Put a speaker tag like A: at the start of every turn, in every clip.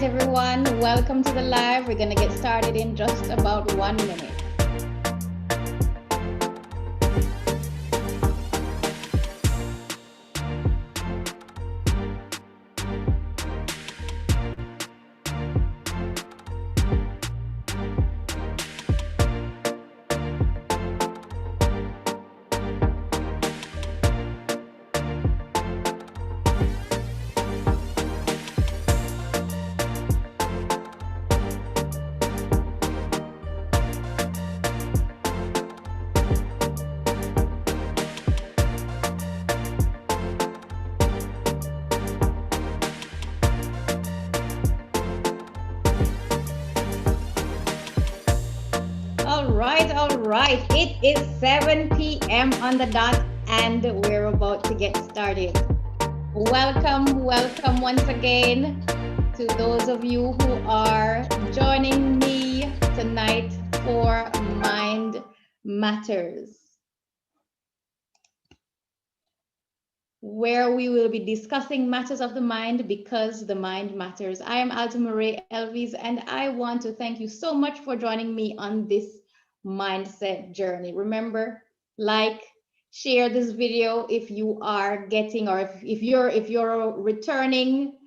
A: right, everyone, welcome to the live. We're going to get started in just about 1 minute. All right. It is 7 p.m. on the dot, and we're about to get started. Welcome once again to those of you who are joining me tonight for Mind Matters, where we will be discussing matters of the mind because the mind matters. I am Alta Marie Elvis, and I want to thank you so much for joining me on this mindset journey. Remember, like, share this video if you are getting, or if you're a returning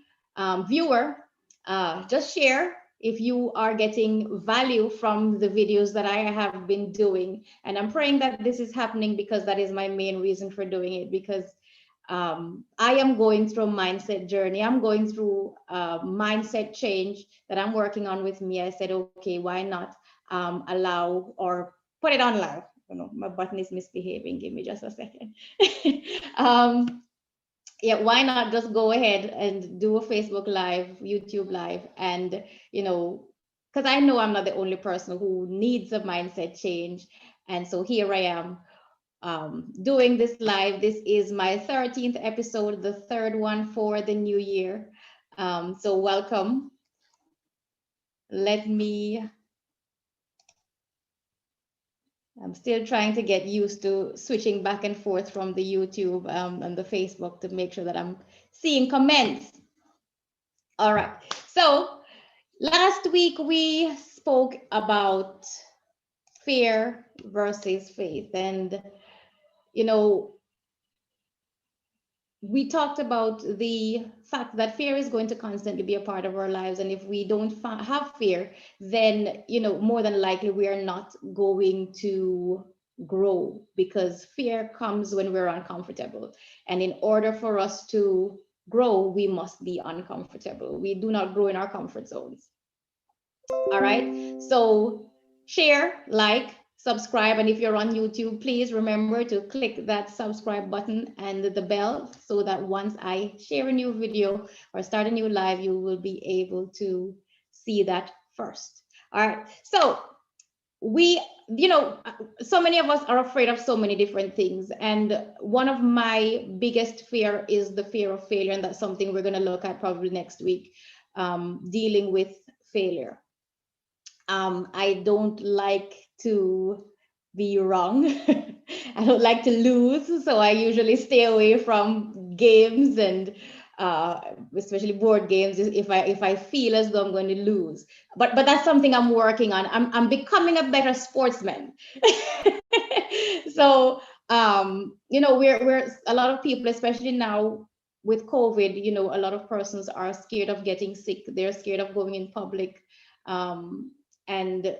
A: viewer, just share if you are getting value from the videos that I have been doing. And I'm praying that this is happening because that is my main reason for doing it, because I am going through a mindset journey. I'm going through a mindset change that I'm working on with me. I said, okay, why not allow or put it on live? You know, my button is misbehaving. Give me just a second. Yeah, why not just go ahead and do a Facebook Live, YouTube Live, and because I know I'm not the only person who needs a mindset change, and so here I am doing this live. This is my 13th episode, the third one for the new year. So welcome. I'm still trying to get used to switching back and forth from the YouTube and the Facebook to make sure that I'm seeing comments. All right. So last week we spoke about fear versus faith, and we talked about the fact that fear is going to constantly be a part of our lives, and if we don't have fear, then more than likely we are not going to grow, because fear comes when we're uncomfortable, and in order for us to grow, we must be uncomfortable. We do not grow in our comfort zones. All right, so share, like, subscribe, and if you're on YouTube, please remember to click that subscribe button and the bell, so that once I share a new video or start a new live, you will be able to see that first. All right, so so many of us are afraid of so many different things, and one of my biggest fear is the fear of failure, and that's something we're going to look at probably next week, dealing with failure. I don't like to be wrong. I don't like to lose, so I usually stay away from games, and especially board games if I feel as though I'm going to lose. But that's something I'm working on. I'm becoming a better sportsman. So we're a lot of people, especially now with COVID, a lot of persons are scared of getting sick. They're scared of going in public. And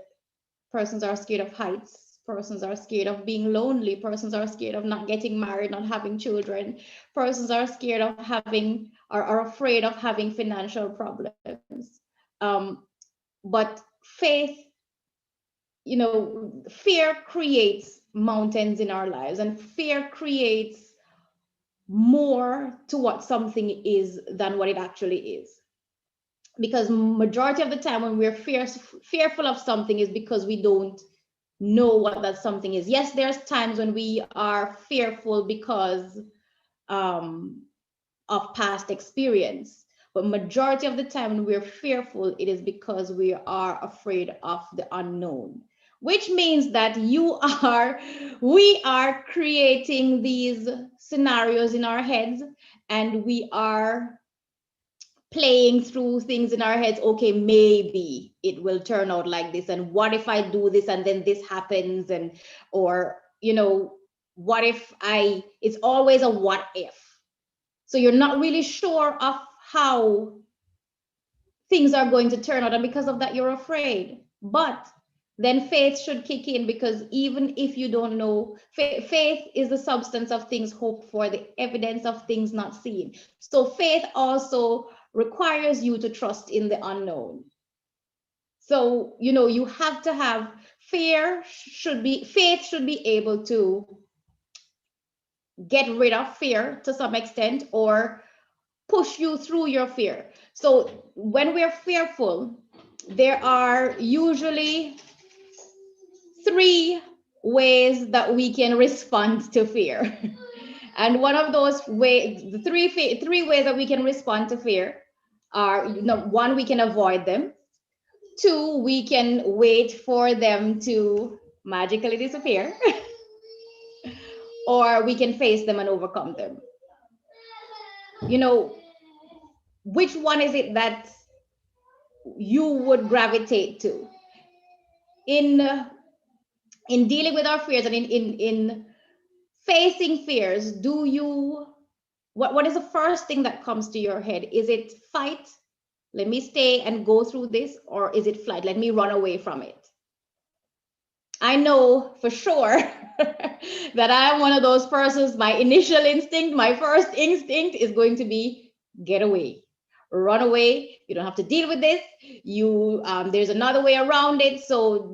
A: persons are scared of heights, persons are scared of being lonely, persons are scared of not getting married, not having children, persons are scared of having, or are afraid of having financial problems. But faith, fear creates mountains in our lives, and fear creates more to what something is than what it actually is. Because majority of the time when we're fearful of something is because we don't know what that something is. Yes, there's times when we are fearful because of past experience, but majority of the time when we're fearful, it is because we are afraid of the unknown, which means that we are creating these scenarios in our heads, and we are playing through things in our heads. Okay, maybe it will turn out like this, and what if I do this and then this happens, and or what if it's always a what if. So you're not really sure of how things are going to turn out, and because of that you're afraid. But then faith should kick in, because even if you don't know, faith is the substance of things hoped for, the evidence of things not seen. So faith also requires you to trust in the unknown. So you have to have faith should be able to get rid of fear to some extent, or push you through your fear. So when we're fearful, there are usually 3 ways that we can respond to fear. And one of those ways, the three ways that we can respond to fear are, 1, we can avoid them. 2, we can wait for them to magically disappear. Or we can face them and overcome them. Which one is it that you would gravitate to in dealing with our fears, and in facing fears? What is the first thing that comes to your head? Is it fight, let me stay and go through this, or is it flight, let me run away from it? I know for sure that I'm one of those persons. My initial instinct, my first instinct is going to be get away, run away. You don't have to deal with this. There's another way around it. So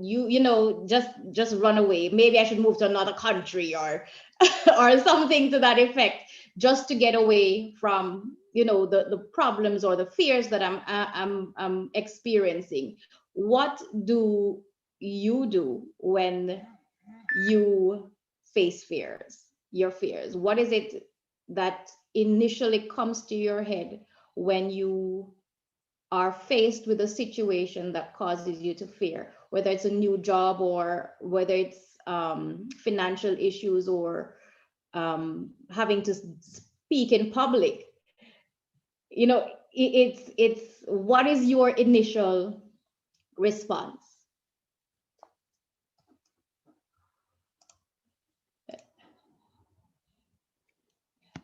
A: just run away. Maybe I should move to another country or or something to that effect, just to get away from the problems or the fears that I'm experiencing. What do you do when you face your fears? What is it that initially comes to your head when you are faced with a situation that causes you to fear, whether it's a new job, or whether it's financial issues, or having to speak in public? It's what is your initial response?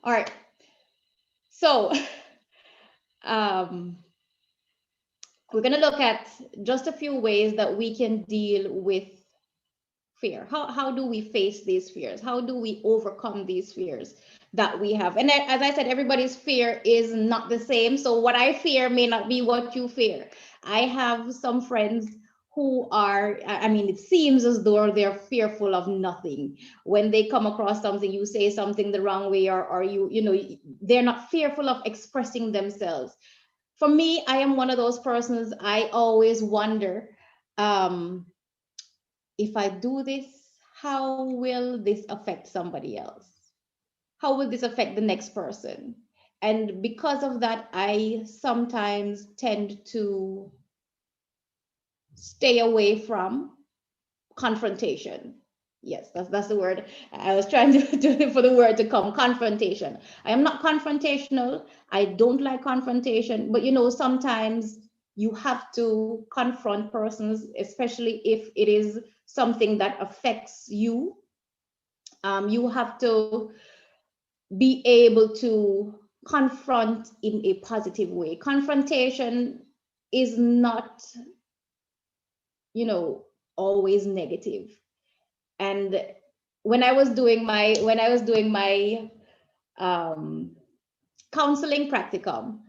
A: All right. So we're going to look at just a few ways that we can deal with fear. How do we face these fears? How do we overcome these fears that we have? And as I said, everybody's fear is not the same. So what I fear may not be what you fear. I have some friends who are, it seems as though they're fearful of nothing. When they come across something, you say something the wrong way, or they're not fearful of expressing themselves. For me, I am one of those persons. I always wonder, if I do this, how will this affect somebody else? How will this affect the next person? And because of that, I sometimes tend to stay away from confrontation. Yes, that's the word. I was trying to for the word to come, confrontation. I am not confrontational. I don't like confrontation, but sometimes you have to confront persons, especially if it is something that affects you. You have to be able to confront in a positive way. Confrontation is not, always negative. And when I was doing my counseling practicum,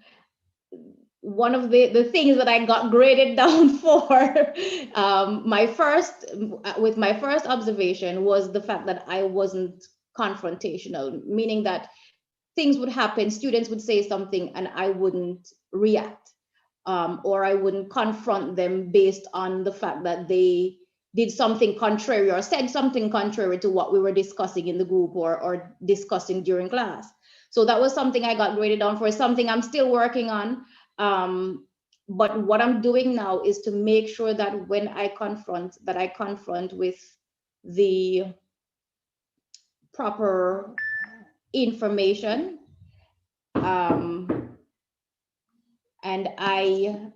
A: one of the things that I got graded down for my first observation was the fact that I wasn't confrontational, meaning that things would happen, students would say something, and I wouldn't react, or I wouldn't confront them based on the fact that they did something contrary or said something contrary to what we were discussing in the group, or discussing during class. So that was something I got graded down for, something I'm still working on. But what I'm doing now is to make sure that when I confront with the proper information. and I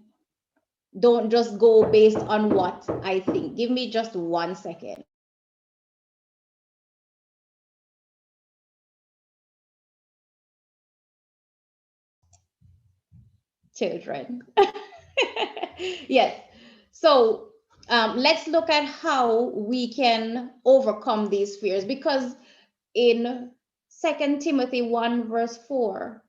A: don't just go based on what I think. Give me just 1 second. Children. Yes. So let's look at how we can overcome these fears, because in 2 Timothy 1 verse 4,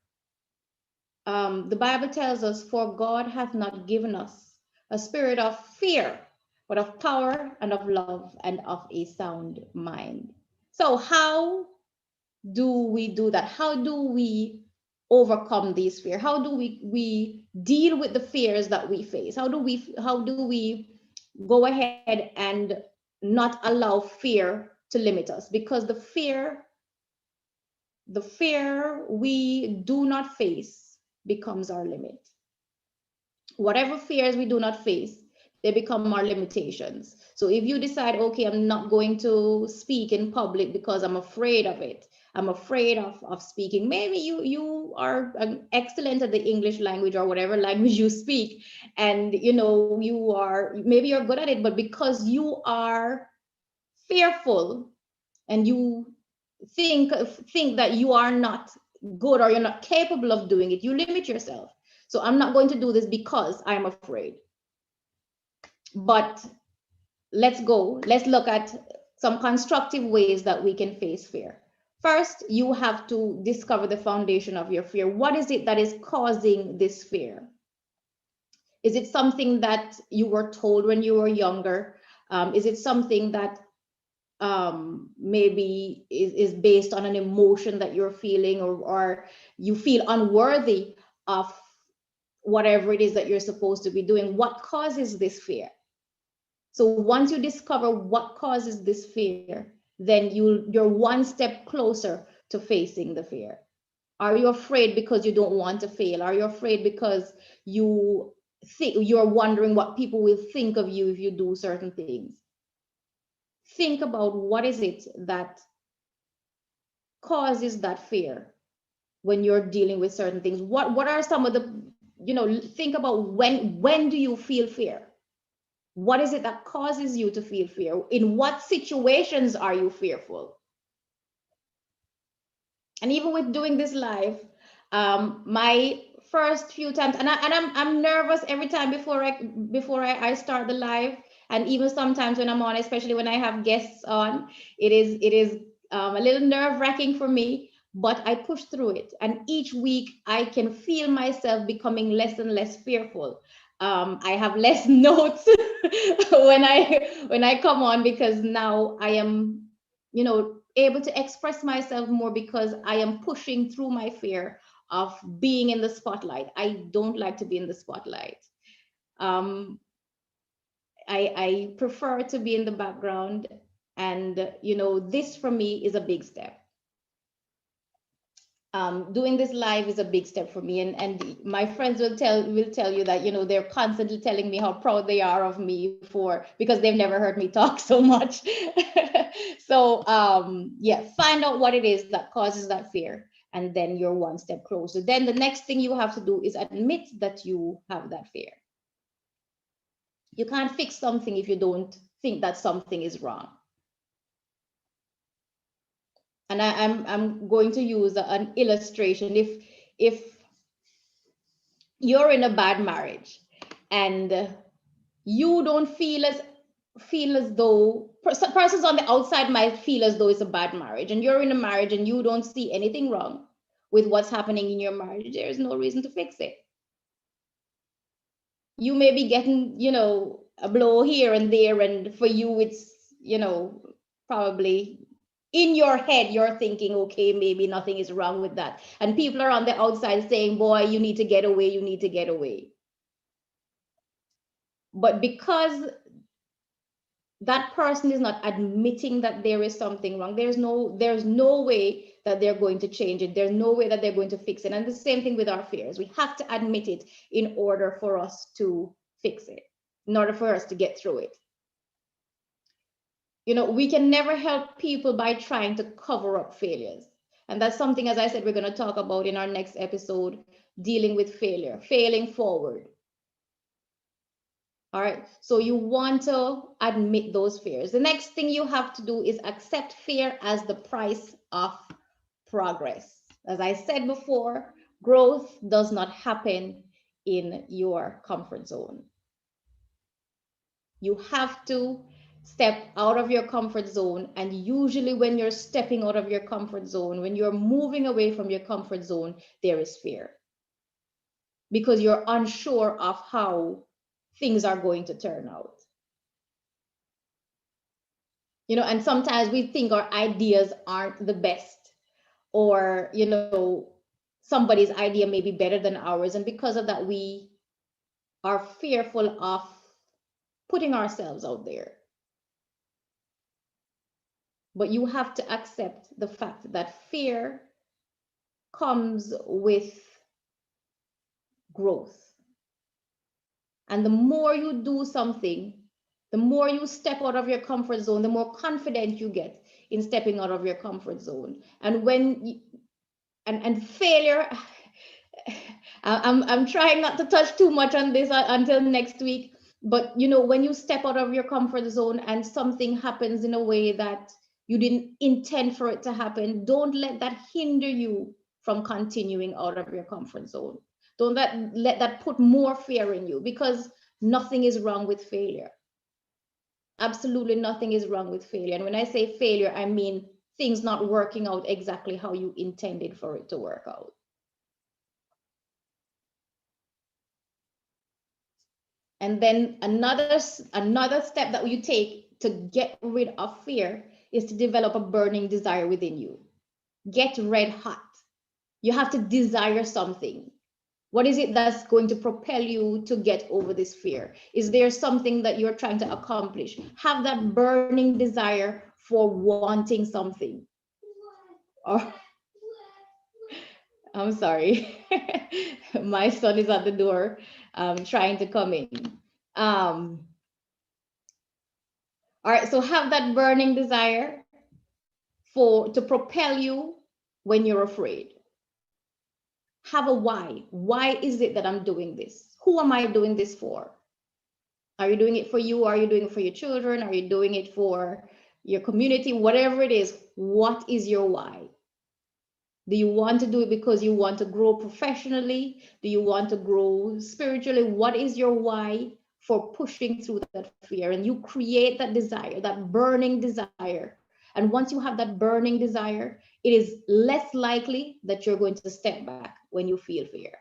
A: the Bible tells us, for God hath not given us a spirit of fear, but of power and of love and of a sound mind. So how do we do that? How do we overcome these fears? How do we deal with the fears that we face? How do we go ahead and not allow fear to limit us? Because the fear we do not face becomes our limit. Whatever fears we do not face, they become our limitations. So if you decide, okay, I'm not going to speak in public because I'm afraid of it, I'm afraid of speaking. Maybe you are excellent at the English language or whatever language you speak, and maybe you're good at it, but because you are fearful and you think that you are not good or you're not capable of doing it, you limit yourself. So I'm not going to do this because I'm afraid. But let's look at some constructive ways that we can face fear. First, you have to discover the foundation of your fear. What is it that is causing this fear? Is it something that you were told when you were younger? Is it something that maybe is based on an emotion that you're feeling, or you feel unworthy of whatever it is that you're supposed to be doing? What causes this fear? So once you discover what causes this fear, then you're one step closer to facing the fear. Are you afraid because you don't want to fail? Are you afraid because you're wondering what people will think of you if you do certain things? Think about what is it that causes that fear when you're dealing with certain things. What are some of the, think about when do you feel fear? What is it that causes you to feel fear? In what situations are you fearful? And even with doing this live, my first few times, and I'm nervous every time before I start the live, and even sometimes when I'm on, especially when I have guests on, it is a little nerve-wracking for me, but I push through it, and each week I can feel myself becoming less and less fearful. I have less notes when I come on, because now I am, able to express myself more, because I am pushing through my fear of being in the spotlight. I don't like to be in the spotlight. I prefer to be in the background, and this for me is a big step. Doing this live is a big step for me, and my friends will tell you that they're constantly telling me how proud they are of me because they've never heard me talk so much. So yeah, find out what it is that causes that fear, and then you're one step closer. Then the next thing you have to do is admit that you have that fear. You can't fix something if you don't think that something is wrong. And I'm going to use an illustration. If you're in a bad marriage and you don't feel as though persons on the outside might feel as though it's a bad marriage, and you're in a marriage and you don't see anything wrong with what's happening in your marriage, there is no reason to fix it. You may be getting a blow here and there, and for you it's probably in your head you're thinking, okay, maybe nothing is wrong with that, and people are on the outside saying, boy, you need to get away, you need to get away. But because that person is not admitting that there is something wrong, there's no way that they're going to change it. There's no way that they're going to fix it. And the same thing with our fears. We have to admit it in order for us to fix it, in order for us to get through it. We can never help people by trying to cover up failures. And that's something, as I said, we're going to talk about in our next episode. dealing with failure, failing forward. All right, so you want to admit those fears. The next thing you have to do is accept fear as the price of progress. As I said before, growth does not happen in your comfort zone. You have to step out of your comfort zone. And usually when you're stepping out of your comfort zone, when you're moving away from your comfort zone, there is fear. Because you're unsure of how things are going to turn out. You know, and sometimes we think our ideas aren't the best, or, you know, somebody's idea may be better than ours. And because of that, we are fearful of putting ourselves out there. But you have to accept the fact that fear comes with growth. And the more you do something, the more you step out of your comfort zone, the more confident you get in stepping out of your comfort zone. And when you, and failure, I'm trying not to touch too much on this until next week. But you know, when you step out of your comfort zone and something happens in a way that you didn't intend for it to happen, don't let that hinder you from continuing out of your comfort zone. Don't let that put more fear in you, because nothing is wrong with failure. Absolutely nothing is wrong with failure. And when I say failure, I mean things not working out exactly how you intended for it to work out. And then another step that you take to get rid of fear is to develop a burning desire within you. Get red hot. You have to desire something. What is it that's going to propel you to get over this fear? Is there something that you're trying to accomplish? Have that burning desire for wanting something. Or, I'm sorry, my son is at the door trying to come in. All right, so have that burning desire to propel you when you're afraid. Have a why. Why is it that I'm doing this? Who am I doing this for? Are you doing it for you? Are you doing it for your children? Are you doing it for your community? Whatever it is, what is your why? Do you want to do it because you want to grow professionally? Do you want to grow spiritually? What is your why for pushing through that fear? And you create that desire, that burning desire. And once you have that burning desire, it is less likely that you're going to step back when you feel fear.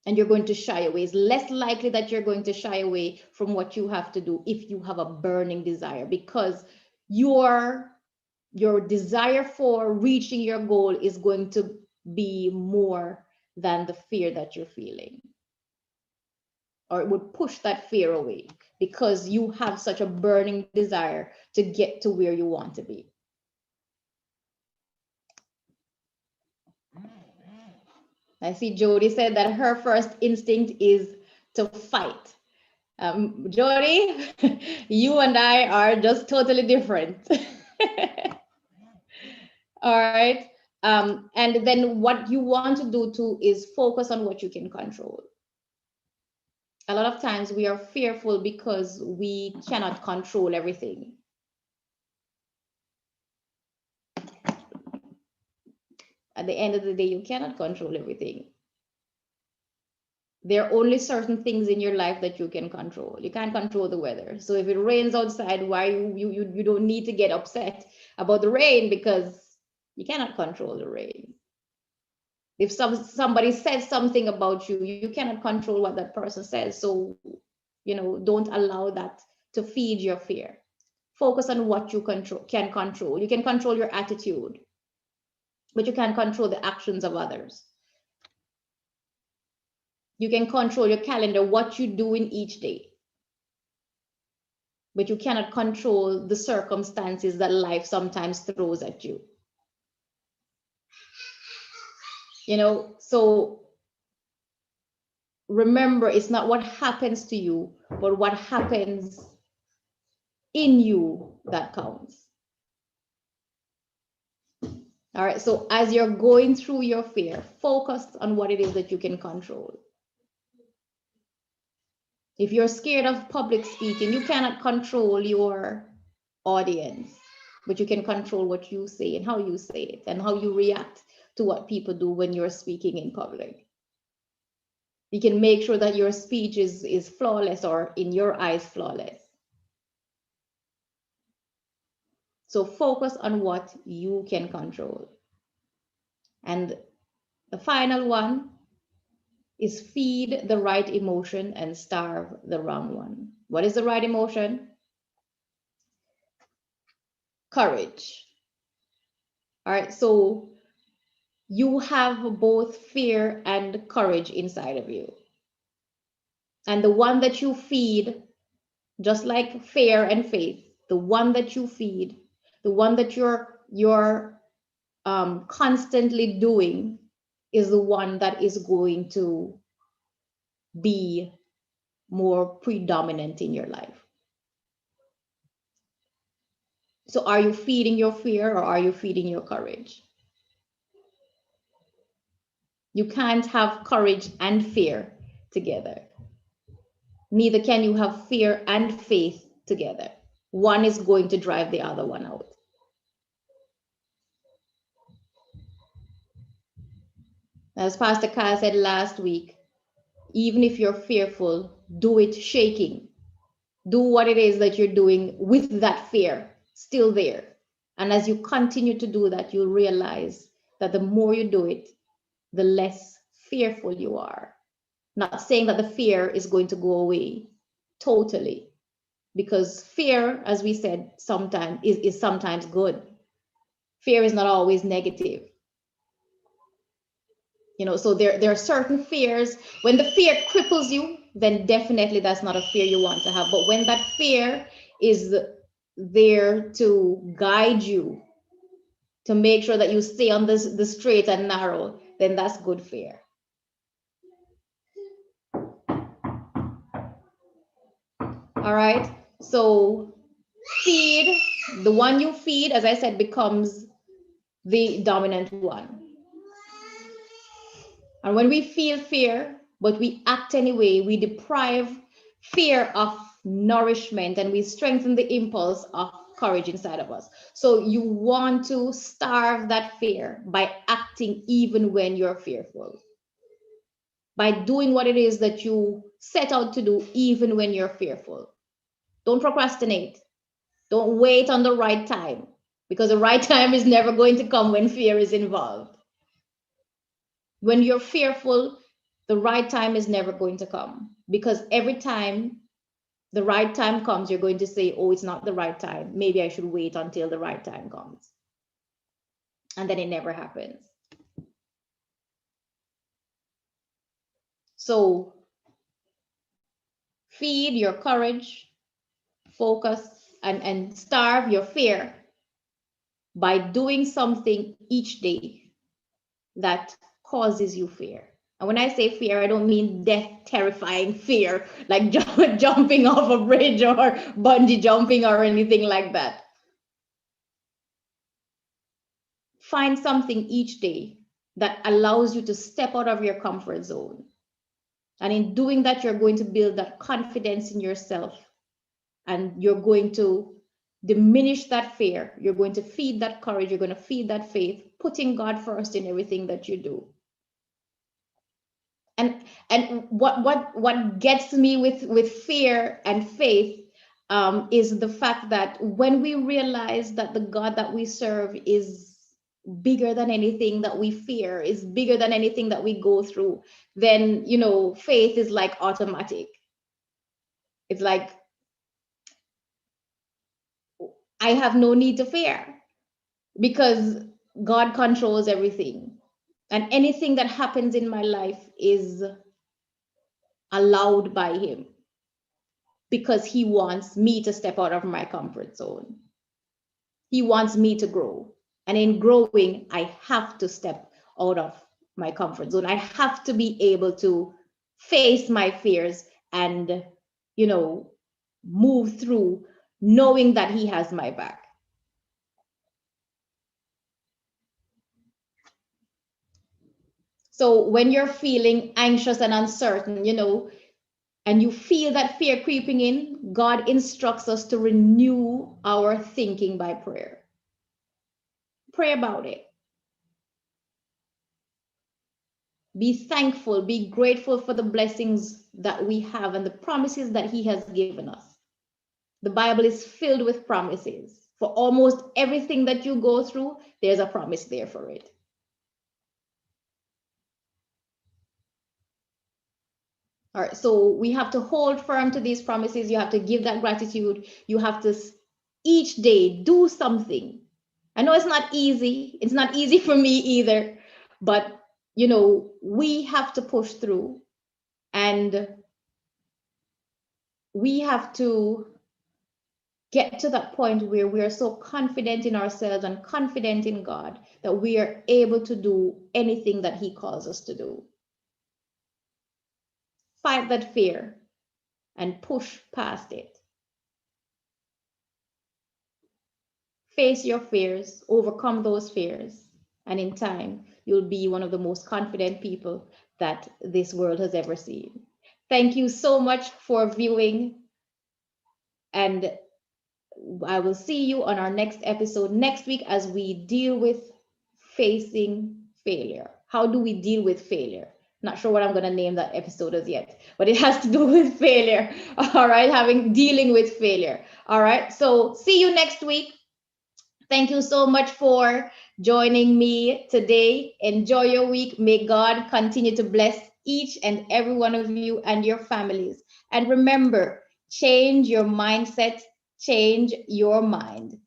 A: And you're going to shy away. It's less likely that you're going to shy away from what you have to do if you have a burning desire, because your desire for reaching your goal is going to be more than the fear that you're feeling. Or it would push that fear away because you have such a burning desire to get to where you want to be. I see Jody said that her first instinct is to fight. Jody, you and I are just totally different. All right. And then what you want to do too is focus on what you can control. A lot of times we are fearful because we cannot control everything. At the end of the day, you cannot control everything. There are only certain things in your life that you can control. You can't control the weather. So if it rains outside, why you don't need to get upset about the rain, because you cannot control the rain. If somebody says something about you, you cannot control what that person says. So, you know, don't allow that to feed your fear. Focus on what you can control. You can control your attitude, but you can't control the actions of others. You can control your calendar, what you do in each day, but you cannot control the circumstances that life sometimes throws at you. You know, so remember, it's not what happens to you, but what happens in you that counts. All right. So as you're going through your fear, focus on what it is that you can control. If you're scared of public speaking, you cannot control your audience, but you can control what you say and how you say it and how you react to what people do when you're speaking in public. You can make sure that your speech is flawless, or in your eyes, flawless. So focus on what you can control. And the final one is feed the right emotion and starve the wrong one. What is the right emotion? Courage. All right, so you have both fear and courage inside of you. And the one that you feed, just like fear and faith, the one that you feed, the one that you're constantly doing is the one that is going to be more predominant in your life. So are you feeding your fear or are you feeding your courage? You can't have courage and fear together. Neither can you have fear and faith together. One is going to drive the other one out. As Pastor Kyle said last week, even if you're fearful, do it shaking. Do what it is that you're doing with that fear still there. And as you continue to do that, you'll realize that the more you do it, the less fearful you are. Not saying that the fear is going to go away totally, because fear, as we said, sometimes is sometimes good. Fear is not always negative. So there are certain fears. When the fear cripples you, then definitely that's not a fear you want to have. But when that fear is there to guide you, to make sure that you stay on the straight and narrow, then that's good fear. All right. So feed, the one you feed, as I said, becomes the dominant one. And when we feel fear, but we act anyway, we deprive fear of nourishment and we strengthen the impulse of courage inside of us. So you want to starve that fear by acting even when you're fearful, by doing what it is that you set out to do even when you're fearful. Don't procrastinate. Don't wait on the right time, because the right time is never going to come when fear is involved. When you're fearful, the right time is never going to come, because every time the right time comes, you're going to say, oh, it's not the right time. Maybe I should wait until the right time comes. And then it never happens. So feed your courage, focus, and starve your fear by doing something each day that causes you fear. And when I say fear, I don't mean death, terrifying fear, like jumping off a bridge or bungee jumping or anything like that. Find something each day that allows you to step out of your comfort zone. And in doing that, you're going to build that confidence in yourself, and you're going to diminish that fear. You're going to feed that courage. You're going to feed that faith, putting God first in everything that you do. And what gets me with fear and faith is the fact that when we realize that the God that we serve is bigger than anything that we fear, is bigger than anything that we go through, then faith is like automatic. It's like, I have no need to fear, because God controls everything, and anything that happens in my life is allowed by him, because he wants me to step out of my comfort zone. He wants me to grow. And in growing, I have to step out of my comfort zone. I have to be able to face my fears and, move through, knowing that he has my back. So when you're feeling anxious and uncertain, and you feel that fear creeping in, God instructs us to renew our thinking by prayer. Pray about it. Be thankful, be grateful for the blessings that we have and the promises that He has given us. The Bible is filled with promises. For almost everything that you go through, there's a promise there for it. All right, so we have to hold firm to these promises. You have to give that gratitude. You have to each day do something. I know it's not easy. It's not easy for me either, but we have to push through, and we have to get to that point where we are so confident in ourselves and confident in God that we are able to do anything that He calls us to do. Fight that fear and push past it. Face your fears, overcome those fears, and in time, you'll be one of the most confident people that this world has ever seen. Thank you so much for viewing, and I will see you on our next episode next week as we deal with facing failure. How do we deal with failure? Not sure what I'm going to name that episode as yet, but it has to do with failure. All right, dealing with failure. All right, so see you next week. Thank you so much for joining me today. Enjoy your week. May God continue to bless each and every one of you and your families. And remember, change your mindset, change your mind.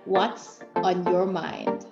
A: What's on your mind?